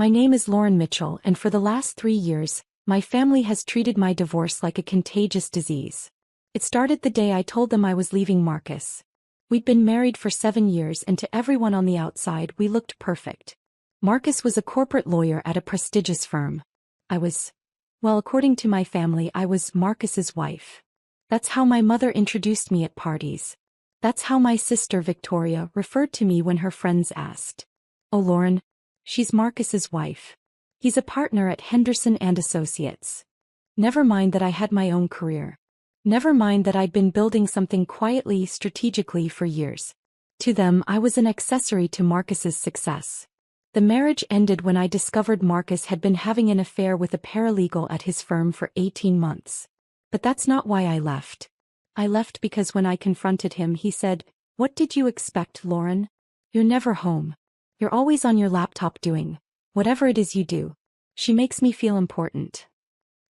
My name is Lauren Mitchell, and for the last 3 years, my family has treated my divorce like a contagious disease. It started the day I told them I was leaving Marcus. We'd been married for 7 years, and to everyone on the outside we looked perfect. Marcus was a corporate lawyer at a prestigious firm. Well, according to my family, I was Marcus's wife. That's how my mother introduced me at parties. That's how my sister Victoria referred to me when her friends asked. "Oh, Lauren, she's Marcus's wife. He's a partner at Henderson and Associates." Never mind that I had my own career. Never mind that I'd been building something quietly, strategically for years. To them, I was an accessory to Marcus's success. The marriage ended when I discovered Marcus had been having an affair with a paralegal at his firm for 18 months. But that's not why I left. I left because when I confronted him, he said, "What did you expect, Lauren? You're never home. You're always on your laptop doing whatever it is you do. She makes me feel important.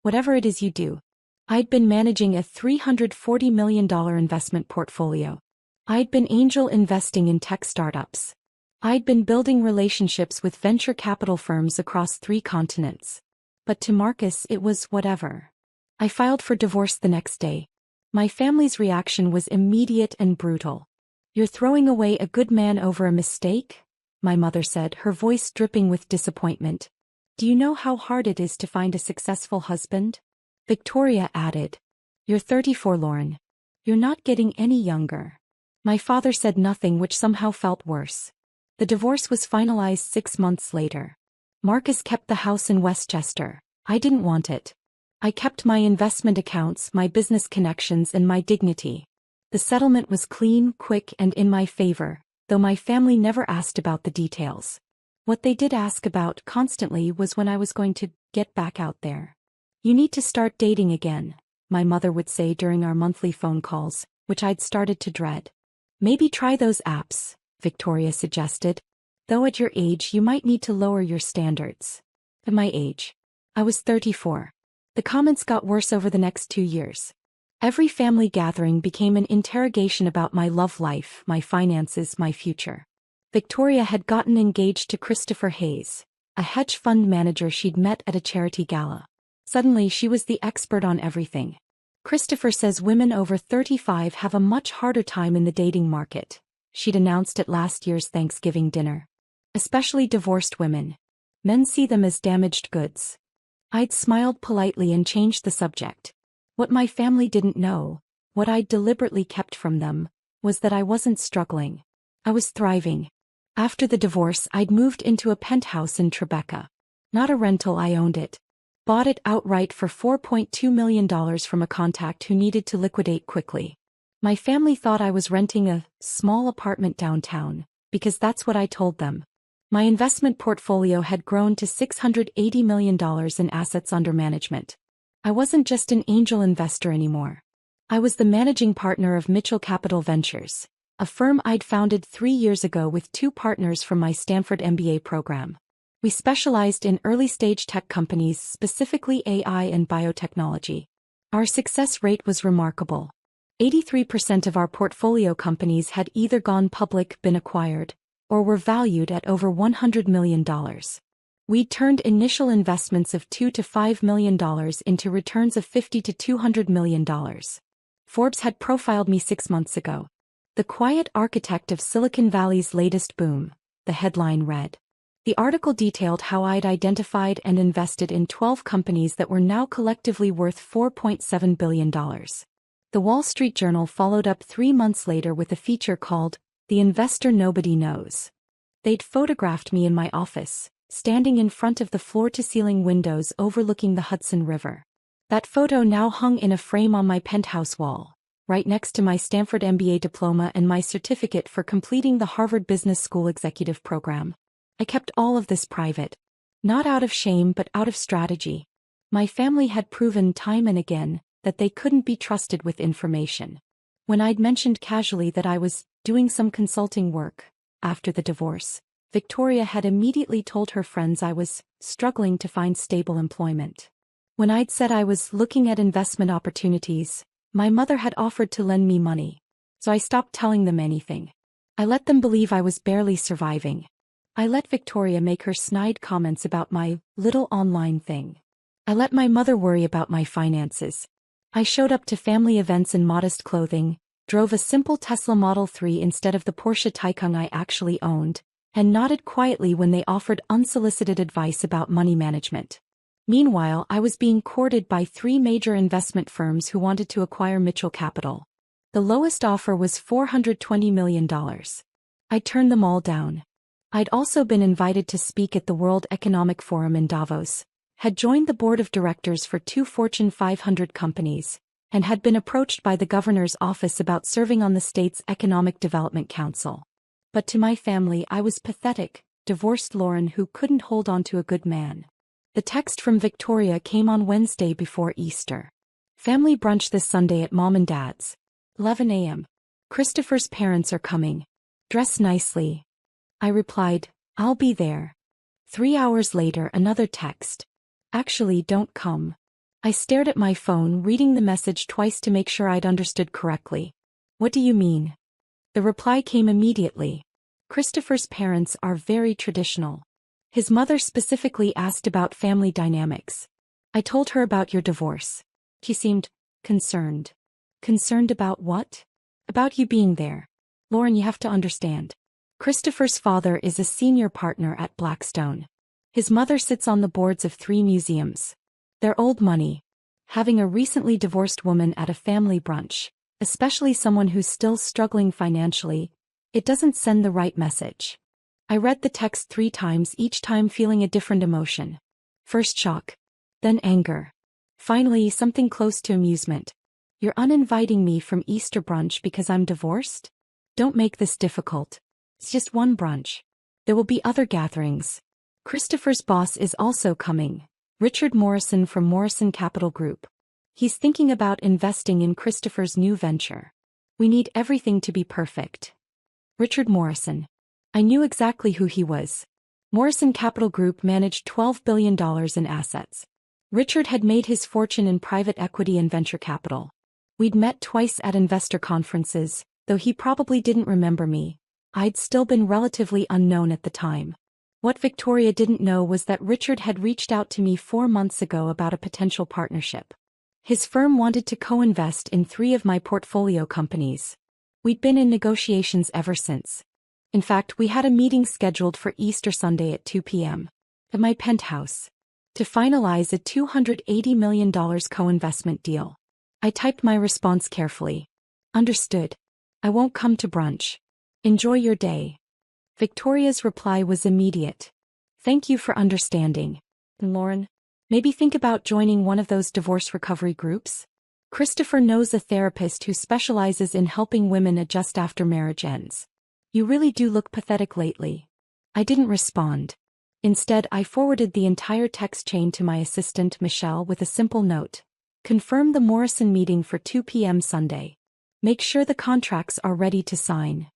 Whatever it is you do." I'd been managing a $340 million investment portfolio. I'd been angel investing in tech startups. I'd been building relationships with venture capital firms across 3 continents. But to Marcus, it was whatever. I filed for divorce the next day. My family's reaction was immediate and brutal. "You're throwing away a good man over a mistake?" my mother said, her voice dripping with disappointment. "Do you know how hard it is to find a successful husband?" Victoria added, "You're 34, Lauren. You're not getting any younger." My father said nothing, which somehow felt worse. The divorce was finalized 6 months later. Marcus kept the house in Westchester. I didn't want it. I kept my investment accounts, my business connections, and my dignity. The settlement was clean, quick, and in my favor, though my family never asked about the details. What they did ask about constantly was when I was going to get back out there. "You need to start dating again," my mother would say during our monthly phone calls, which I'd started to dread. "Maybe try those apps," Victoria suggested. "Though at your age you might need to lower your standards." At my age. I was 34. The comments got worse over the next 2 years. Every family gathering became an interrogation about my love life, my finances, my future. Victoria had gotten engaged to Christopher Hayes, a hedge fund manager she'd met at a charity gala. Suddenly she was the expert on everything. "Christopher says women over 35 have a much harder time in the dating market," she'd announced at last year's Thanksgiving dinner. "Especially divorced women. Men see them as damaged goods." I'd smiled politely and changed the subject. What my family didn't know, what I'd deliberately kept from them, was that I wasn't struggling. I was thriving. After the divorce, I'd moved into a penthouse in Tribeca. Not a rental, I owned it. Bought it outright for $4.2 million from a contact who needed to liquidate quickly. My family thought I was renting a small apartment downtown, because that's what I told them. My investment portfolio had grown to $680 million in assets under management. I wasn't just an angel investor anymore. I was the managing partner of Mitchell Capital Ventures, a firm I'd founded 3 years ago with 2 partners from my Stanford MBA program. We specialized in early-stage tech companies, specifically AI and biotechnology. Our success rate was remarkable. 83% of our portfolio companies had either gone public, been acquired, or were valued at over $100 million. We turned initial investments of $2 to $5 million into returns of $50 to $200 million. Forbes had profiled me 6 months ago. "The quiet architect of Silicon Valley's latest boom," the headline read. The article detailed how I'd identified and invested in 12 companies that were now collectively worth $4.7 billion. The Wall Street Journal followed up 3 months later with a feature called "The Investor Nobody Knows." They'd photographed me in my office, standing in front of the floor-to-ceiling windows overlooking the Hudson River. That photo now hung in a frame on my penthouse wall, right next to my Stanford MBA diploma and my certificate for completing the Harvard Business School executive program. I kept all of this private. Not out of shame but out of strategy. My family had proven time and again that they couldn't be trusted with information. When I'd mentioned casually that I was doing some consulting work after the divorce, Victoria had immediately told her friends I was struggling to find stable employment. When I'd said I was looking at investment opportunities, my mother had offered to lend me money. So I stopped telling them anything. I let them believe I was barely surviving. I let Victoria make her snide comments about my little online thing. I let my mother worry about my finances. I showed up to family events in modest clothing, drove a simple Tesla Model 3 instead of the Porsche Taycan I actually owned, and nodded quietly when they offered unsolicited advice about money management. Meanwhile, I was being courted by 3 major investment firms who wanted to acquire Mitchell Capital. The lowest offer was $420 million. I turned them all down. I'd also been invited to speak at the World Economic Forum in Davos, had joined the board of directors for 2 Fortune 500 companies, and had been approached by the governor's office about serving on the state's Economic Development Council. But to my family I was pathetic, divorced Lauren who couldn't hold on to a good man. The text from Victoria came on Wednesday before Easter. Family brunch this Sunday at Mom and Dad's. 11 a.m. Christopher's parents are coming. Dress nicely. I replied, I'll be there. 3 hours later another text. Actually, don't come. I stared at my phone, reading the message twice to make sure I'd understood correctly. What do you mean? The reply came immediately. Christopher's parents are very traditional. His mother specifically asked about family dynamics. I told her about your divorce. She seemed concerned. Concerned about what? About you being there. Lauren, you have to understand. Christopher's father is a senior partner at Blackstone. His mother sits on the boards of 3 museums. They're old money. Having a recently divorced woman at a family brunch, especially someone who's still struggling financially, it doesn't send the right message. I read the text 3 times, each time feeling a different emotion. First shock. Then anger. Finally, something close to amusement. You're uninviting me from Easter brunch because I'm divorced? Don't make this difficult. It's just one brunch. There will be other gatherings. Christopher's boss is also coming. Richard Morrison from Morrison Capital Group. He's thinking about investing in Christopher's new venture. We need everything to be perfect. Richard Morrison. I knew exactly who he was. Morrison Capital Group managed $12 billion in assets. Richard had made his fortune in private equity and venture capital. We'd met twice at investor conferences, though he probably didn't remember me. I'd still been relatively unknown at the time. What Victoria didn't know was that Richard had reached out to me 4 months ago about a potential partnership. His firm wanted to co-invest in 3 of my portfolio companies. We'd been in negotiations ever since. In fact, we had a meeting scheduled for Easter Sunday at 2 p.m. at my penthouse to finalize a $280 million co-investment deal. I typed my response carefully. Understood. I won't come to brunch. Enjoy your day. Victoria's reply was immediate. Thank you for understanding. Lauren, maybe think about joining one of those divorce recovery groups? Christopher knows a therapist who specializes in helping women adjust after marriage ends. You really do look pathetic lately. I didn't respond. Instead, I forwarded the entire text chain to my assistant Michelle with a simple note. Confirm the Morrison meeting for 2 p.m. Sunday. Make sure the contracts are ready to sign.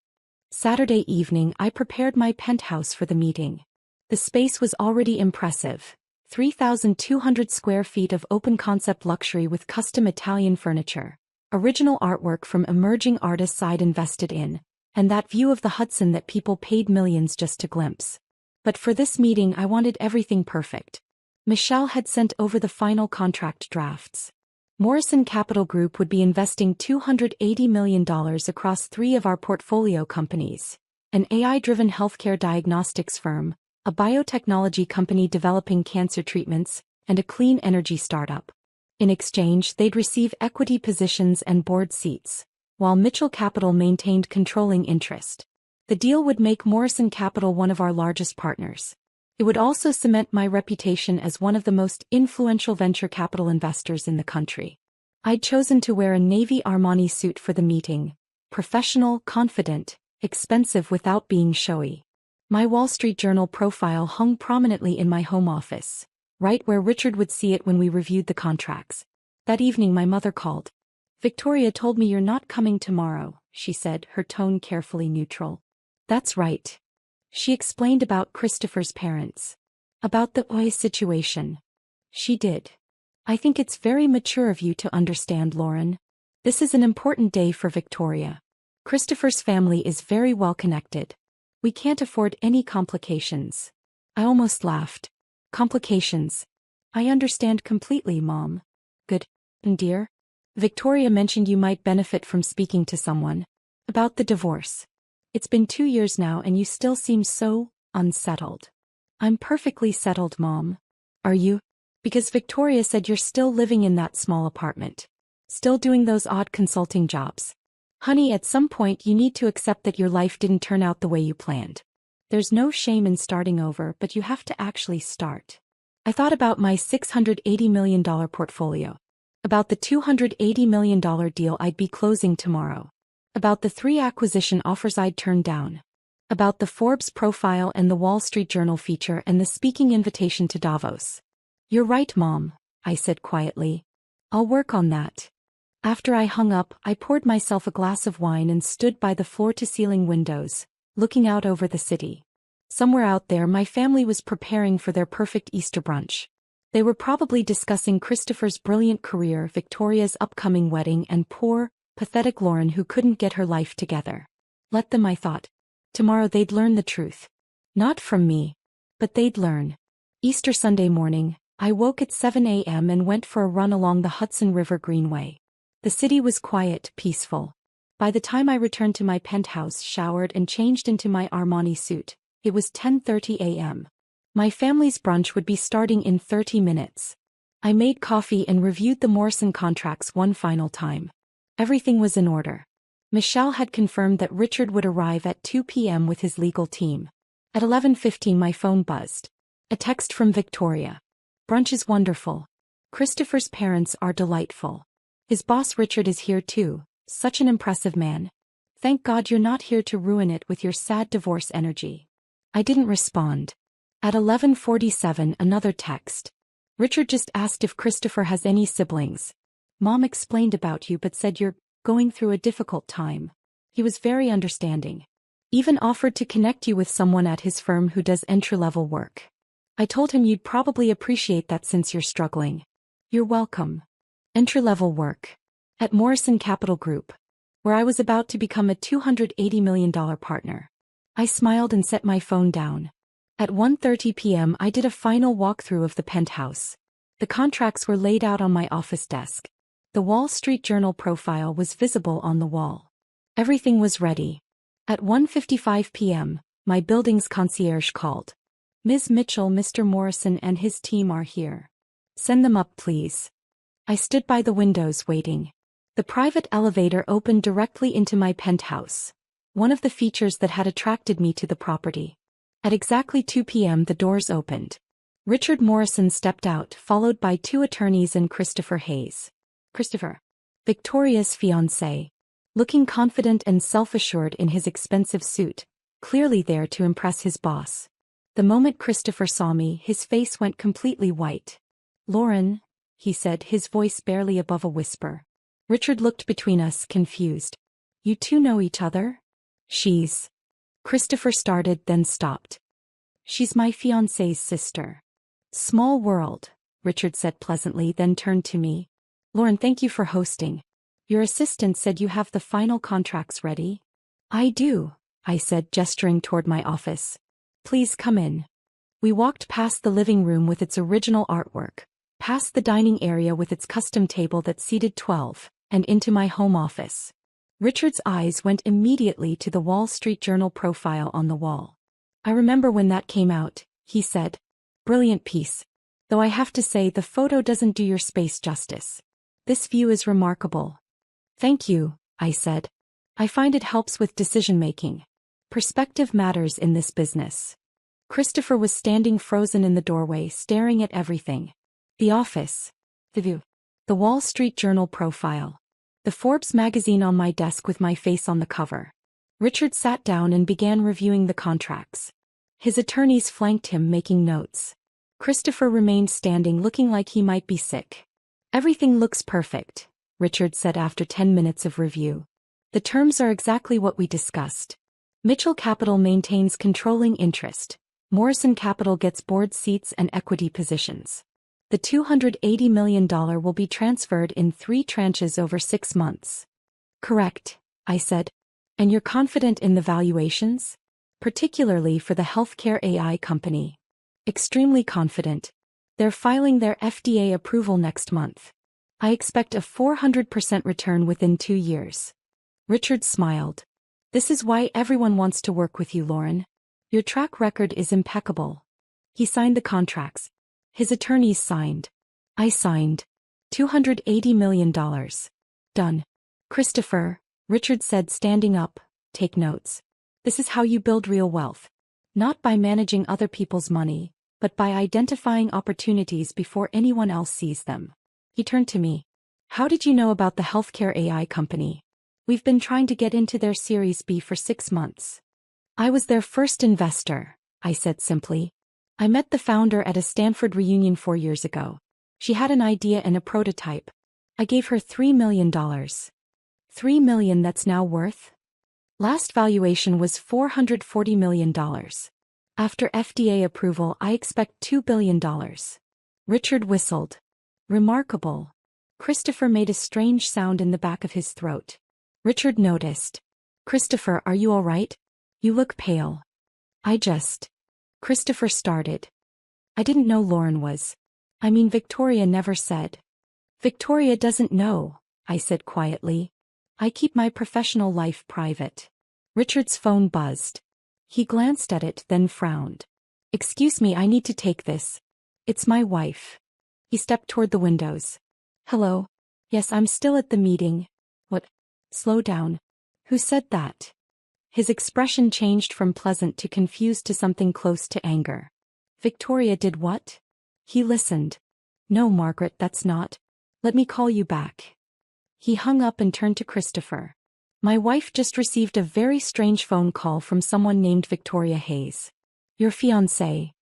Saturday evening, I prepared my penthouse for the meeting. The space was already impressive. 3,200 square feet of open-concept luxury with custom Italian furniture, original artwork from emerging artists I'd invested in, and that view of the Hudson that people paid millions just to glimpse. But for this meeting I wanted everything perfect. Michelle had sent over the final contract drafts. Morrison Capital Group would be investing $280 million across 3 of our portfolio companies, an AI-driven healthcare diagnostics firm, a biotechnology company developing cancer treatments, and a clean energy startup. In exchange, they'd receive equity positions and board seats, while Mitchell Capital maintained controlling interest. The deal would make Morrison Capital one of our largest partners. It would also cement my reputation as one of the most influential venture capital investors in the country. I'd chosen to wear a navy Armani suit for the meeting, professional, confident, expensive without being showy. My Wall Street Journal profile hung prominently in my home office, right where Richard would see it when we reviewed the contracts. That evening my mother called. Victoria told me you're not coming tomorrow, she said, her tone carefully neutral. That's right. She explained about Christopher's parents. About the OI situation. She did. I think it's very mature of you to understand, Lauren. This is an important day for Victoria. Christopher's family is very well connected. We can't afford any complications. I almost laughed. Complications. I understand completely, Mom. Good. And dear? Victoria mentioned you might benefit from speaking to someone. About the divorce. It's been 2 years now and you still seem so unsettled. I'm perfectly settled, Mom. Are you? Because Victoria said you're still living in that small apartment. Still doing those odd consulting jobs. Honey, at some point you need to accept that your life didn't turn out the way you planned. There's no shame in starting over, but you have to actually start. I thought about my $680 million portfolio. About the $280 million deal I'd be closing tomorrow. About the 3 acquisition offers I'd turned down. About the Forbes profile and the Wall Street Journal feature and the speaking invitation to Davos. You're right, Mom, I said quietly. I'll work on that. After I hung up, I poured myself a glass of wine and stood by the floor-to-ceiling windows, looking out over the city. Somewhere out there my family was preparing for their perfect Easter brunch. They were probably discussing Christopher's brilliant career, Victoria's upcoming wedding, and poor, pathetic Lauren who couldn't get her life together. Let them, I thought. Tomorrow they'd learn the truth. Not from me. But they'd learn. Easter Sunday morning, I woke at 7 a.m. and went for a run along the Hudson River Greenway. The city was quiet, peaceful. By the time I returned to my penthouse, showered and changed into my Armani suit, it was 10:30 a.m. My family's brunch would be starting in 30 minutes. I made coffee and reviewed the Morrison contracts one final time. Everything was in order. Michelle had confirmed that Richard would arrive at 2 p.m. with his legal team. At 11:15 my phone buzzed. A text from Victoria. Brunch is wonderful. Christopher's parents are delightful. His boss Richard is here too, such an impressive man. Thank God you're not here to ruin it with your sad divorce energy. I didn't respond. At 11:47 another text. Richard just asked if Christopher has any siblings. Mom explained about you but said you're going through a difficult time. He was very understanding. Even offered to connect you with someone at his firm who does entry-level work. I told him you'd probably appreciate that since you're struggling. You're welcome. Entry-level work. At Morrison Capital Group. Where I was about to become a $280 million partner. I smiled and set my phone down. At 1:30 p.m. I did a final walkthrough of the penthouse. The contracts were laid out on my office desk. The Wall Street Journal profile was visible on the wall. Everything was ready. At 1:55 p.m., my building's concierge called. Ms. Mitchell, Mr. Morrison and his team are here. Send them up, please. I stood by the windows waiting. The private elevator opened directly into my penthouse. One of the features that had attracted me to the property. At exactly 2 p.m. the doors opened. Richard Morrison stepped out, followed by 2 attorneys and Christopher Hayes. Christopher. Victoria's fiancé. Looking confident and self-assured in his expensive suit, clearly there to impress his boss. The moment Christopher saw me, his face went completely white. Lauren, he said, his voice barely above a whisper. Richard looked between us, confused. You two know each other? She's... Christopher started, then stopped. She's my fiancé's sister. Small world, Richard said pleasantly, then turned to me. Lauren, thank you for hosting. Your assistant said you have the final contracts ready? I do, I said, gesturing toward my office. Please come in. We walked past the living room with its original artwork, past the dining area with its custom table that seated 12, and into my home office. Richard's eyes went immediately to the Wall Street Journal profile on the wall. I remember when that came out, he said. Brilliant piece. Though I have to say the photo doesn't do your space justice. This view is remarkable. Thank you, I said. I find it helps with decision-making. Perspective matters in this business. Christopher was standing frozen in the doorway, staring at everything. The office. The view. The Wall Street Journal profile. The Forbes magazine on my desk with my face on the cover. Richard sat down and began reviewing the contracts. His attorneys flanked him, making notes. Christopher remained standing, looking like he might be sick. Everything looks perfect, Richard said after 10 minutes of review. The terms are exactly what we discussed. Mitchell Capital maintains controlling interest. Morrison Capital gets board seats and equity positions. The $280 million will be transferred in 3 tranches over 6 months. Correct, I said. And you're confident in the valuations? particularly for the healthcare AI company. Extremely confident. They're filing their FDA approval next month. I expect a 400% return within 2 years. Richard smiled. This is why everyone wants to work with you, Lauren. Your track record is impeccable. He signed the contracts. His attorneys signed. I signed. $280 million. Done. Christopher, Richard said, standing up, take notes. This is how you build real wealth. Not by managing other people's money, but by identifying opportunities before anyone else sees them. He turned to me. How did you know about the healthcare AI company? We've been trying to get into their Series B for 6 months. I was their first investor, I said simply. I met the founder at a Stanford reunion 4 years ago. She had an idea and a prototype. I gave her $3 million. $3 million that's now worth? Last valuation was $440 million. After FDA approval, I expect $2 billion. Richard whistled. Remarkable. Christopher made a strange sound in the back of his throat. Richard noticed. Christopher, are you all right? You look pale. Christopher started. I didn't know Lauren was. Victoria never said. Victoria doesn't know, I said quietly. I keep my professional life private. Richard's phone buzzed. He glanced at it, then frowned. Excuse me, I need to take this. It's my wife. He stepped toward the windows. Hello? Yes, I'm still at the meeting. What? Slow down. Who said that? His expression changed from pleasant to confused to something close to anger. Victoria did what? He listened. No, Margaret, that's not. Let me call you back. He hung up and turned to Christopher. My wife just received a very strange phone call from someone named Victoria Hayes. Your fiancé.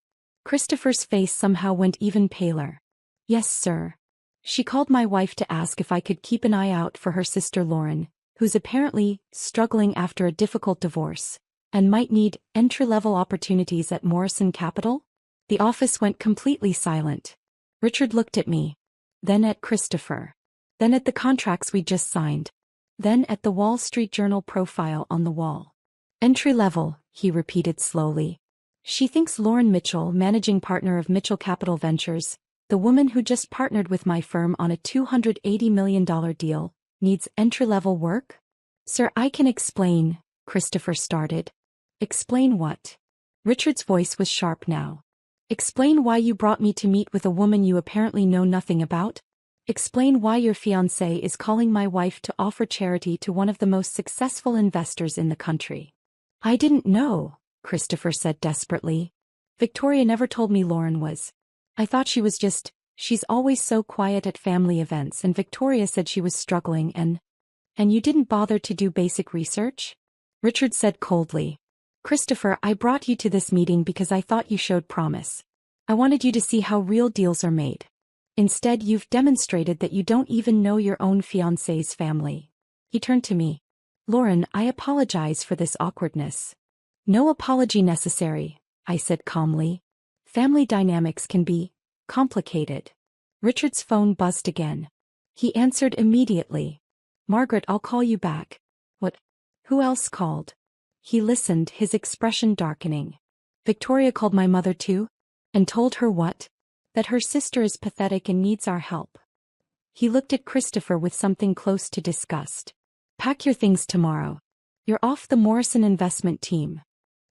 Christopher's face somehow went even paler. Yes, sir. She called my wife to ask if I could keep an eye out for her sister Lauren, who's apparently struggling after a difficult divorce, and might need entry-level opportunities at Morrison Capital? The office went completely silent. Richard looked at me. Then at Christopher. Then at the contracts we just signed. Then at the Wall Street Journal profile on the wall. Entry-level, he repeated slowly. She thinks Lauren Mitchell, managing partner of Mitchell Capital Ventures, the woman who just partnered with my firm on a $280 million deal, needs entry-level work? Sir, I can explain, Christopher started. Explain what? Richard's voice was sharp now. Explain why you brought me to meet with a woman you apparently know nothing about? Explain why your fiancé is calling my wife to offer charity to one of the most successful investors in the country. I didn't know, Christopher said desperately. Victoria never told me Lauren was. I thought she was she's always so quiet at family events, and Victoria said she was struggling and you didn't bother to do basic research? Richard said coldly. Christopher, I brought you to this meeting because I thought you showed promise. I wanted you to see how real deals are made. Instead, you've demonstrated that you don't even know your own fiancé's family. He turned to me. Lauren, I apologize for this awkwardness. No apology necessary, I said calmly. Family dynamics can be complicated. Richard's phone buzzed again. He answered immediately. Margaret, I'll call you back. What? Who else called? He listened, his expression darkening. Victoria called my mother too? And told her what? That her sister is pathetic and needs our help. He looked at Christopher with something close to disgust. Pack your things tomorrow. You're off the Morrison investment team.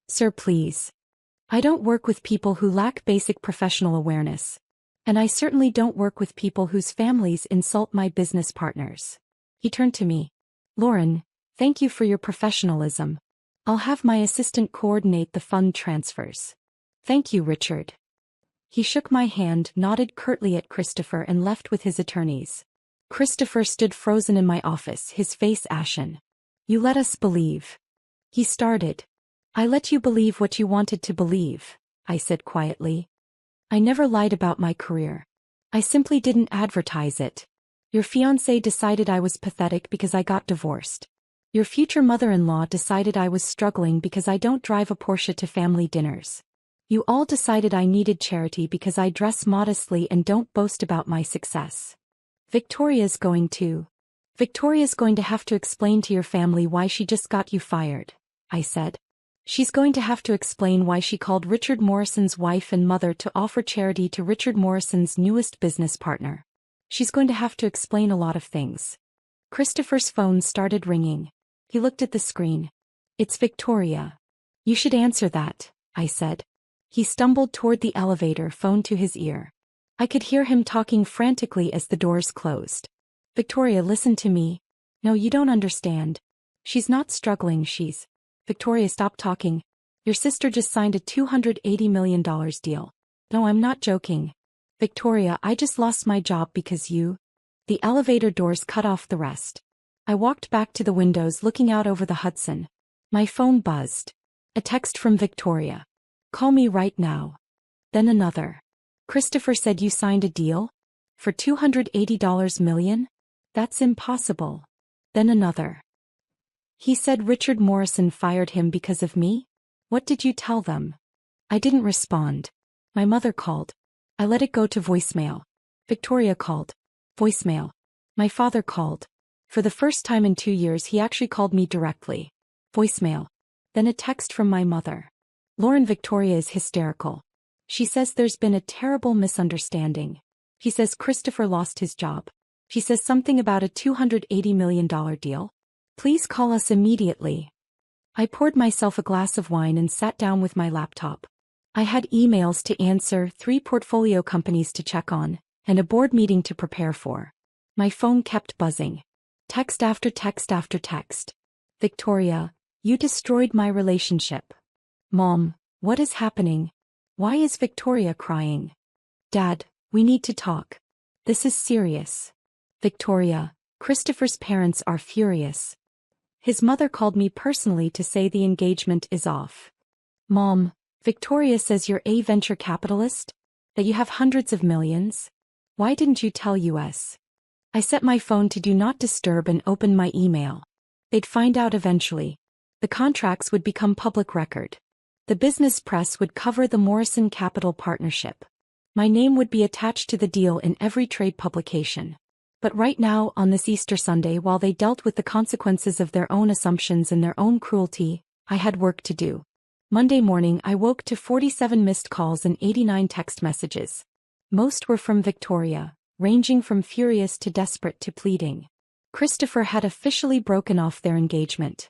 Sir, please. I don't work with people who lack basic professional awareness. And I certainly don't work with people whose families insult my business partners. He turned to me. Lauren, thank you for your professionalism. I'll have my assistant coordinate the fund transfers. Thank you, Richard. He shook my hand, nodded curtly at Christopher, and left with his attorneys. Christopher stood frozen in my office, his face ashen. You let us believe. He started. I let you believe what you wanted to believe, I said quietly. I never lied about my career. I simply didn't advertise it. Your fiancé decided I was pathetic because I got divorced. Your future mother-in-law decided I was struggling because I don't drive a Porsche to family dinners. You all decided I needed charity because I dress modestly and don't boast about my success. Victoria's going to have to explain to your family why she just got you fired, I said. She's going to have to explain why she called Richard Morrison's wife and mother to offer charity to Richard Morrison's newest business partner. She's going to have to explain a lot of things. Christopher's phone started ringing. He looked at the screen. It's Victoria. You should answer that, I said. He stumbled toward the elevator, phone to his ear. I could hear him talking frantically as the doors closed. Victoria, listen to me. No, you don't understand. She's not struggling, she's... Victoria, stop talking. Your sister just signed a $280 million deal. No, I'm not joking. Victoria, I just lost my job because you... The elevator doors cut off the rest. I walked back to the windows looking out over the Hudson. My phone buzzed. A text from Victoria. Call me right now. Then another. Christopher said you signed a deal? For $280 million? That's impossible. Then another. He said Richard Morrison fired him because of me? What did you tell them? I didn't respond. My mother called. I let it go to voicemail. Victoria called. Voicemail. My father called. For the first time in 2 years he actually called me directly. Voicemail. Then a text from my mother. Lauren, Victoria is hysterical. She says there's been a terrible misunderstanding. He says Christopher lost his job. She says something about a $280 million deal. Please call us immediately. I poured myself a glass of wine and sat down with my laptop. I had emails to answer, 3 portfolio companies to check on, and a board meeting to prepare for. My phone kept buzzing. Text after text after text. Victoria, you destroyed my relationship. Mom, what is happening? Why is Victoria crying? Dad, we need to talk. This is serious. Victoria, Christopher's parents are furious. His mother called me personally to say the engagement is off. Mom, Victoria says you're a venture capitalist? That you have hundreds of millions? Why didn't you tell us? I set my phone to do not disturb and opened my email. They'd find out eventually. The contracts would become public record. The business press would cover the Morrison Capital Partnership. My name would be attached to the deal in every trade publication. But right now, on this Easter Sunday, while they dealt with the consequences of their own assumptions and their own cruelty, I had work to do. Monday morning I woke to 47 missed calls and 89 text messages. Most were from Victoria, ranging from furious to desperate to pleading. Christopher had officially broken off their engagement.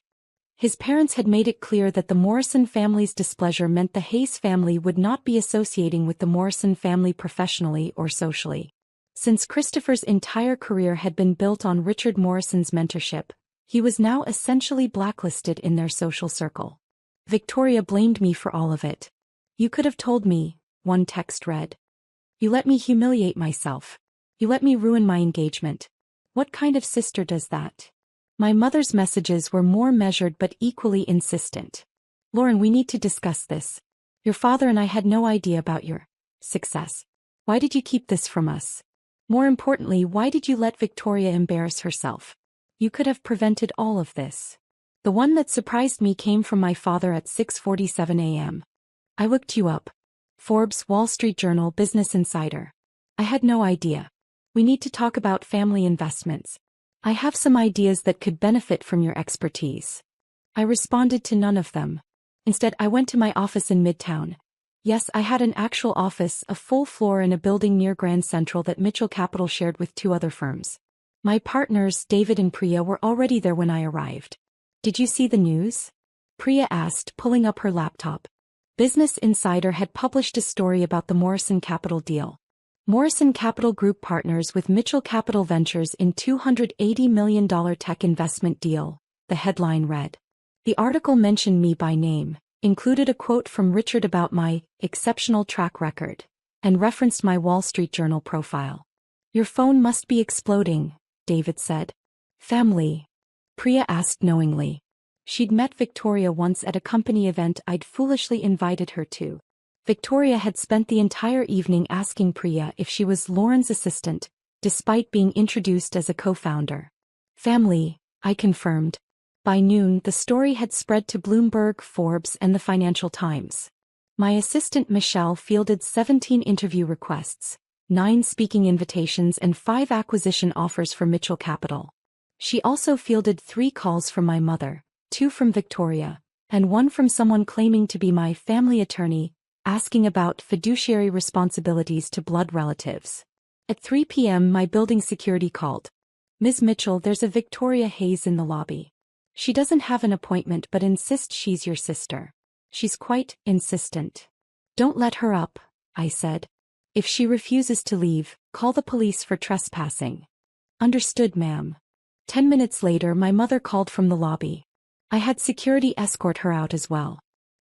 His parents had made it clear that the Morrison family's displeasure meant the Hayes family would not be associating with the Morrison family professionally or socially. Since Christopher's entire career had been built on Richard Morrison's mentorship, he was now essentially blacklisted in their social circle. Victoria blamed me for all of it. You could have told me, one text read. You let me humiliate myself. You let me ruin my engagement. What kind of sister does that? My mother's messages were more measured but equally insistent. Lauren, we need to discuss this. Your father and I had no idea about your success. Why did you keep this from us? More importantly, why did you let Victoria embarrass herself? You could have prevented all of this. The one that surprised me came from my father at 6:47 a.m. I looked you up. Forbes, Wall Street Journal, Business Insider. I had no idea. We need to talk about family investments. I have some ideas that could benefit from your expertise. I responded to none of them. Instead, I went to my office in Midtown. Yes, I had an actual office, a full floor in a building near Grand Central that Mitchell Capital shared with 2 other firms. My partners, David and Priya, were already there when I arrived. Did you see the news? Priya asked, pulling up her laptop. Business Insider had published a story about the Morrison Capital deal. Morrison Capital Group partners with Mitchell Capital Ventures in $280 million tech investment deal, the headline read. The article mentioned me by name, included a quote from Richard about my exceptional track record, and referenced my Wall Street Journal profile. Your phone must be exploding, David said. Family? Priya asked knowingly. She'd met Victoria once at a company event I'd foolishly invited her to. Victoria had spent the entire evening asking Priya if she was Lauren's assistant, despite being introduced as a co-founder. Family, I confirmed. By noon, the story had spread to Bloomberg, Forbes, and the Financial Times. My assistant Michelle fielded 17 interview requests, 9 speaking invitations, and 5 acquisition offers for Mitchell Capital. She also fielded 3 calls from my mother, 2 from Victoria, and one from someone claiming to be my family attorney, asking about fiduciary responsibilities to blood relatives. At 3 p.m. my building security called. "Ms. Mitchell, there's a Victoria Hayes in the lobby. She doesn't have an appointment but insists she's your sister. She's quite insistent." "Don't let her up," I said. "If she refuses to leave, call the police for trespassing." "Understood, ma'am." 10 minutes later my mother called from the lobby. I had security escort her out as well.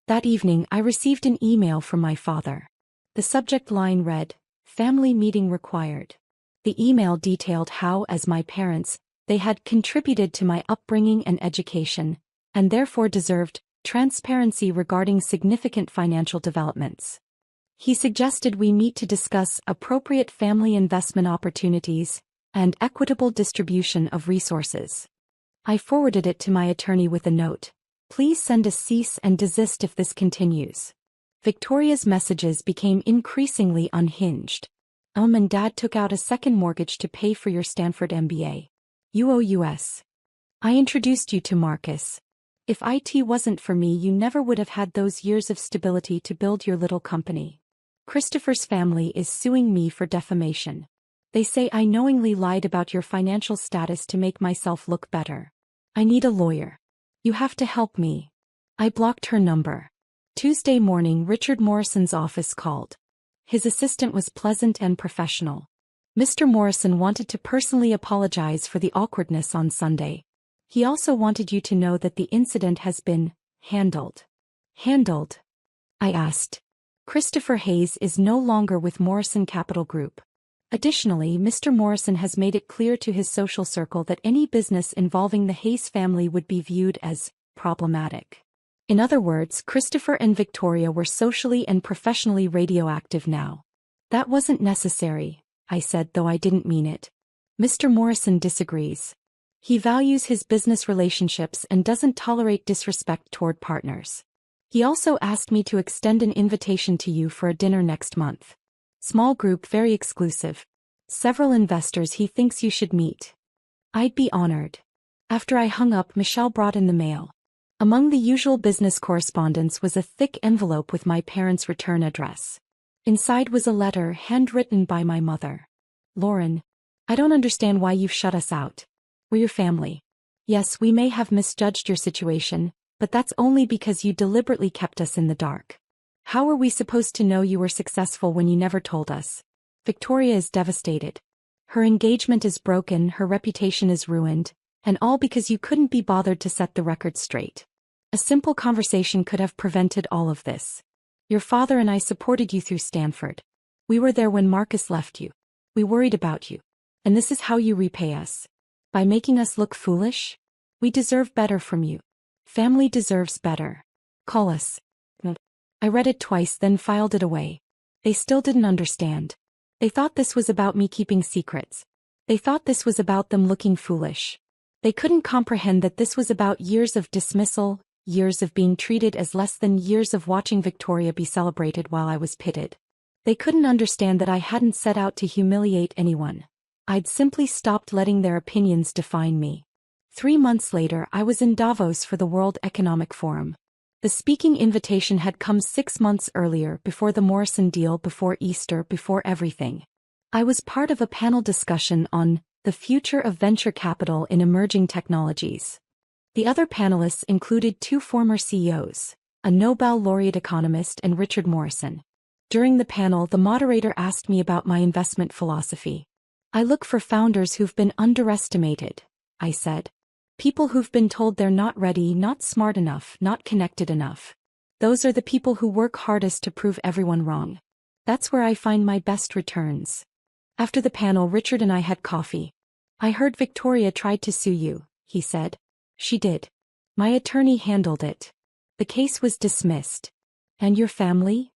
That evening I received an email from my father. The subject line read, "Family meeting required." The email detailed how, as my parents, they had contributed to my upbringing and education, and therefore deserved transparency regarding significant financial developments. He suggested we meet to discuss appropriate family investment opportunities and equitable distribution of resources. I forwarded it to my attorney with a note. "Please send a cease and desist if this continues." Victoria's messages became increasingly unhinged. And Dad took out a second mortgage to pay for your Stanford MBA. You owe US. I introduced you to Marcus. If IT wasn't for me, you never would have had those years of stability to build your little company. Christopher's family is suing me for defamation. They say I knowingly lied about your financial status to make myself look better. I need a lawyer. You have to help me. I blocked her number. Tuesday morning, Richard Morrison's office called. His assistant was pleasant and professional. "Mr. Morrison wanted to personally apologize for the awkwardness on Sunday. He also wanted you to know that the incident has been handled." "Handled?" I asked. "Christopher Hayes is no longer with Morrison Capital Group. Additionally, Mr. Morrison has made it clear to his social circle that any business involving the Hayes family would be viewed as problematic." In other words, Christopher and Victoria were socially and professionally radioactive now. "That wasn't necessary," I said, though I didn't mean it. Mr. Morrison disagrees. He values his business relationships and doesn't tolerate disrespect toward partners. He also asked me to extend an invitation to you for a dinner next month. Small group, very exclusive. Several investors he thinks you should meet. I'd be honored. After I hung up, Michelle brought in the mail. Among the usual business correspondence was a thick envelope with my parents' return address. Inside was a letter handwritten by my mother. "Lauren, I don't understand why you've shut us out. We're your family. Yes, we may have misjudged your situation, but that's only because you deliberately kept us in the dark. How were we supposed to know you were successful when you never told us? Victoria is devastated. Her engagement is broken, her reputation is ruined, and all because you couldn't be bothered to set the record straight. A simple conversation could have prevented all of this. Your father and I supported you through Stanford. We were there when Marcus left you. We worried about you. And this is how you repay us. By making us look foolish? We deserve better from you. Family deserves better. Call us." I read it twice, then filed it away. They still didn't understand. They thought this was about me keeping secrets. They thought this was about them looking foolish. They couldn't comprehend that this was about years of dismissal, years of being treated as less than, years of watching Victoria be celebrated while I was pitted. They couldn't understand that I hadn't set out to humiliate anyone. I'd simply stopped letting their opinions define me. 3 months later, I was in Davos for the World Economic Forum. The speaking invitation had come 6 months earlier, before the Morrison deal, before Easter, before everything. I was part of a panel discussion on the future of venture capital in emerging technologies. The other panelists included 2 former CEOs, a Nobel laureate economist and Richard Morrison. During the panel, the moderator asked me about my investment philosophy. "I look for founders who've been underestimated," I said. "People who've been told they're not ready, not smart enough, not connected enough. Those are the people who work hardest to prove everyone wrong. That's where I find my best returns." After the panel, Richard and I had coffee. "I heard Victoria tried to sue you," he said. "She did. My attorney handled it. The case was dismissed. And your family?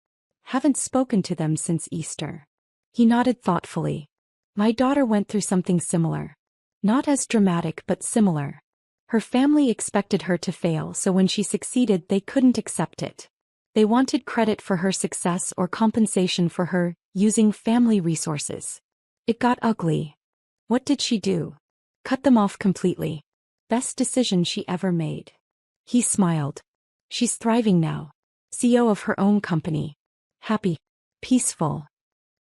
Haven't spoken to them since Easter." He nodded thoughtfully. "My daughter went through something similar. Not as dramatic, but similar. Her family expected her to fail, so when she succeeded they couldn't accept it. They wanted credit for her success or compensation for her using family resources. It got ugly. What did she do? Cut them off completely. Best decision she ever made." He smiled. She's thriving now. CEO of her own company. Happy. Peaceful.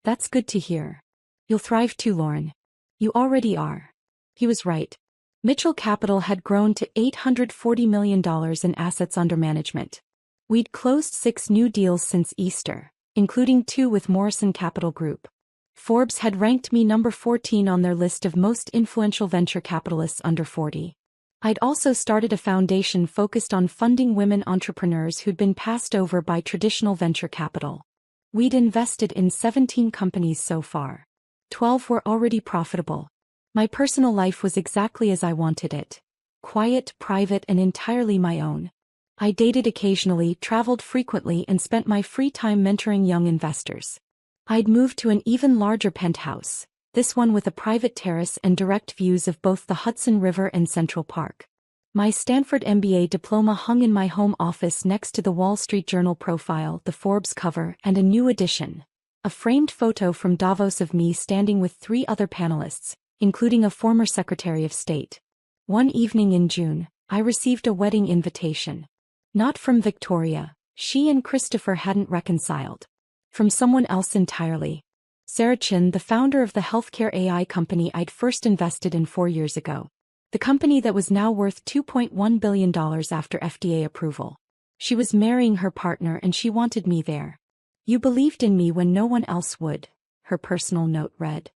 That's good to hear. You'll thrive too, Lauren. You already are. He was right. Mitchell Capital had grown to $840 million in assets under management. We'd closed 6 new deals since Easter, including 2 with Morrison Capital Group. Forbes had ranked me number 14 on their list of most influential venture capitalists under 40. I'd also started a foundation focused on funding women entrepreneurs who'd been passed over by traditional venture capital. We'd invested in 17 companies so far. 12 were already profitable. My personal life was exactly as I wanted it. Quiet, private, and entirely my own. I dated occasionally, traveled frequently, and spent my free time mentoring young investors. I'd moved to an even larger penthouse, this one with a private terrace and direct views of both the Hudson River and Central Park. My Stanford MBA diploma hung in my home office next to the Wall Street Journal profile, the Forbes cover, and a new edition. A framed photo from Davos of me standing with 3 other panelists, including a former Secretary of State. One evening in June, I received a wedding invitation. Not from Victoria, she and Christopher hadn't reconciled. From someone else entirely. Sarah Chin, the founder of the healthcare AI company I'd first invested in 4 years ago. The company that was now worth $2.1 billion after FDA approval. She was marrying her partner and she wanted me there. You believed in me when no one else would, her personal note read.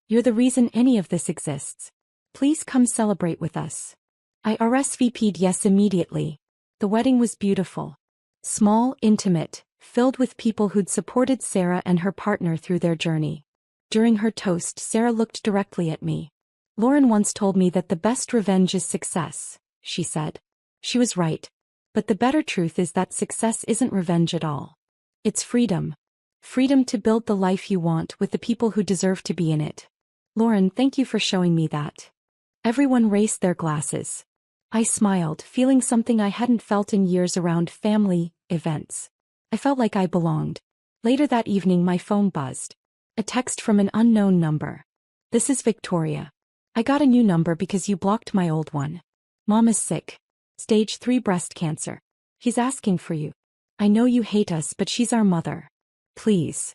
You're the reason any of this exists. Please come celebrate with us. I RSVP'd yes immediately. The wedding was beautiful. Small, intimate, filled with people who'd supported Sarah and her partner through their journey. During her toast, Sarah looked directly at me. Lauren once told me that the best revenge is success, she said. She was right. But the better truth is that success isn't revenge at all. It's freedom. Freedom to build the life you want with the people who deserve to be in it. Lauren, thank you for showing me that. Everyone raised their glasses. I smiled, feeling something I hadn't felt in years around family events. I felt like I belonged. Later that evening my phone buzzed. A text from an unknown number. This is Victoria. I got a new number because you blocked my old one. Mom is sick. Stage 3 breast cancer. He's asking for you. I know you hate us, but she's our mother. Please.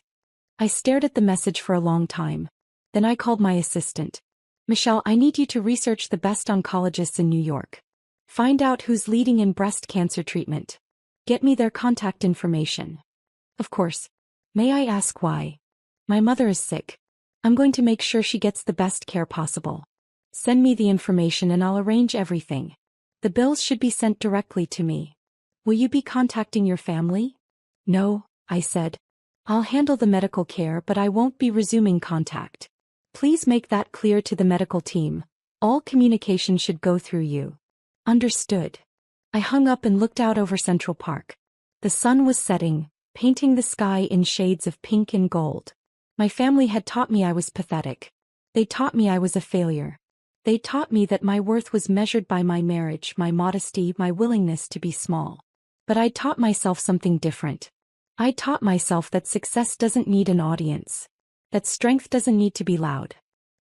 I stared at the message for a long time. Then I called my assistant. Michelle, I need you to research the best oncologists in New York. Find out who's leading in breast cancer treatment. Get me their contact information. Of course. May I ask why? My mother is sick. I'm going to make sure she gets the best care possible. Send me the information and I'll arrange everything. The bills should be sent directly to me. Will you be contacting your family? No, I said. I'll handle the medical care, but I won't be resuming contact. Please make that clear to the medical team. All communication should go through you. Understood. I hung up and looked out over Central Park. The sun was setting, painting the sky in shades of pink and gold. My family had taught me I was pathetic. They taught me I was a failure. They taught me that my worth was measured by my marriage, my modesty, my willingness to be small. But I taught myself something different. I taught myself that success doesn't need an audience. That strength doesn't need to be loud.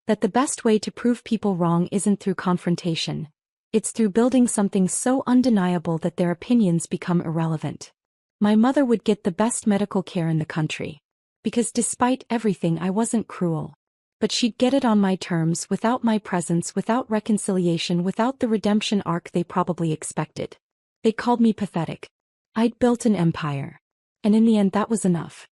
That the best way to prove people wrong isn't through confrontation. It's through building something so undeniable that their opinions become irrelevant. My mother would get the best medical care in the country. Because despite everything I wasn't cruel. But she'd get it on my terms, without my presence, without reconciliation, without the redemption arc they probably expected. They called me pathetic. I'd built an empire. And in the end that was enough.